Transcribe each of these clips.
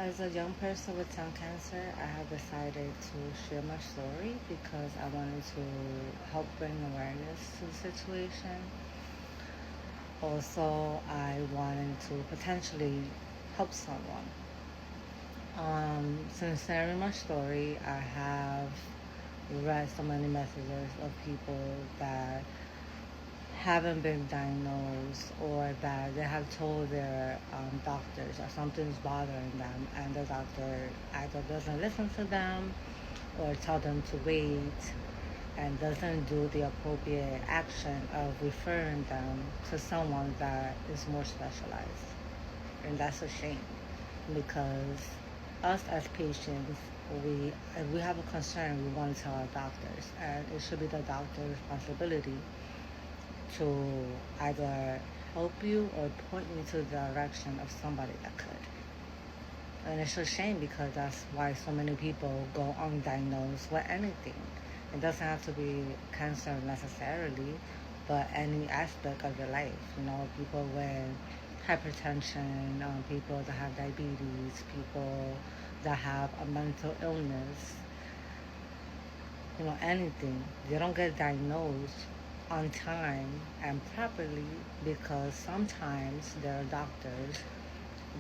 As a young person with tongue cancer, I have decided to share my story because I wanted to help bring awareness to the situation. Also, I wanted to potentially help someone. Since sharing my story, I have read so many messages of people that haven't been diagnosed or that they have told their doctors that something's bothering them, and the doctor either doesn't listen to them or tell them to wait and doesn't do the appropriate action of referring them to someone that is more specialized. And that's a shame because us as patients, if we have a concern, we want to tell our doctors, and it should be the doctor's responsibility to either help you or point you to the direction of somebody that could. And it's a shame because that's why so many people go undiagnosed with anything. It doesn't have to be cancer necessarily, but any aspect of your life. You know, people with hypertension, people that have diabetes, people that have a mental illness, you know, anything. They don't get diagnosed on time and properly because sometimes there are doctors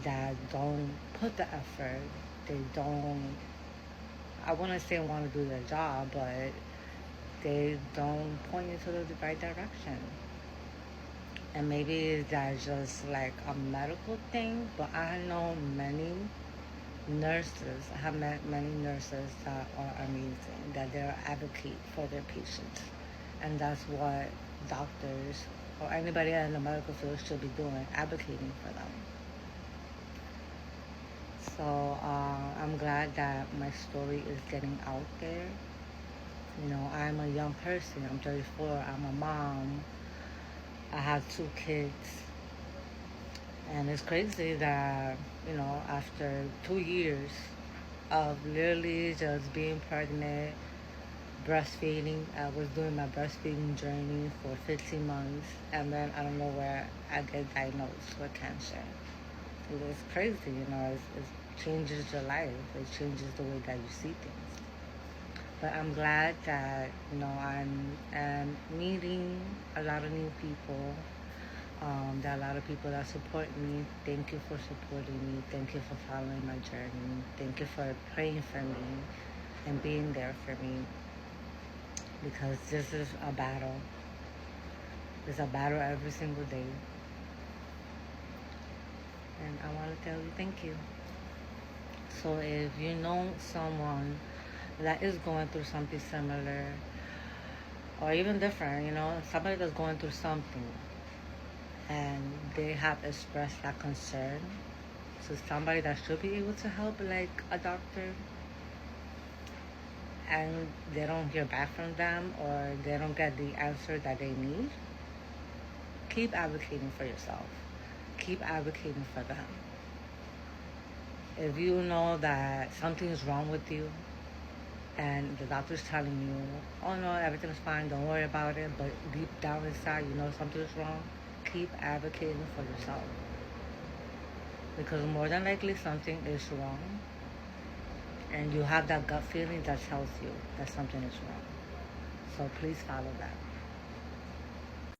that don't put the effort. They don't, I wouldn't say want to do their job, but they don't point you to the right direction. And maybe that's just like a medical thing, but I know many nurses, I have met many nurses that are amazing, that they're advocate for their patients. And that's what doctors or anybody in the medical field should be doing, advocating for them. So I'm glad that my story is getting out there. You know, I'm a young person. I'm 34. I'm a mom. I have 2 kids. And it's crazy that, you know, after 2 years of literally just being pregnant, breastfeeding, I was doing my breastfeeding journey for 15 months. And then I don't know where I get diagnosed with cancer. It's crazy, you know, it changes your life. It changes the way that you see things. But I'm glad that, you know, I'm meeting a lot of new people. There are a lot of people that support me. Thank you for supporting me. Thank you for following my journey. Thank you for praying for me and being there for me. Because this is a battle. It's a battle every single day. And I want to tell you thank you. So if you know someone that is going through something similar or even different, you know, somebody that's going through something and they have expressed that concern to somebody that should be able to help, like a doctor, and they don't hear back from them or they don't get the answer that they need, keep advocating for yourself. Keep advocating for them. If you know that something is wrong with you and the doctor's telling you, oh no, everything's fine, don't worry about it, but deep down inside you know something's wrong, keep advocating for yourself. Because more than likely something is wrong and you have that gut feeling that tells you that something is wrong. So please follow that.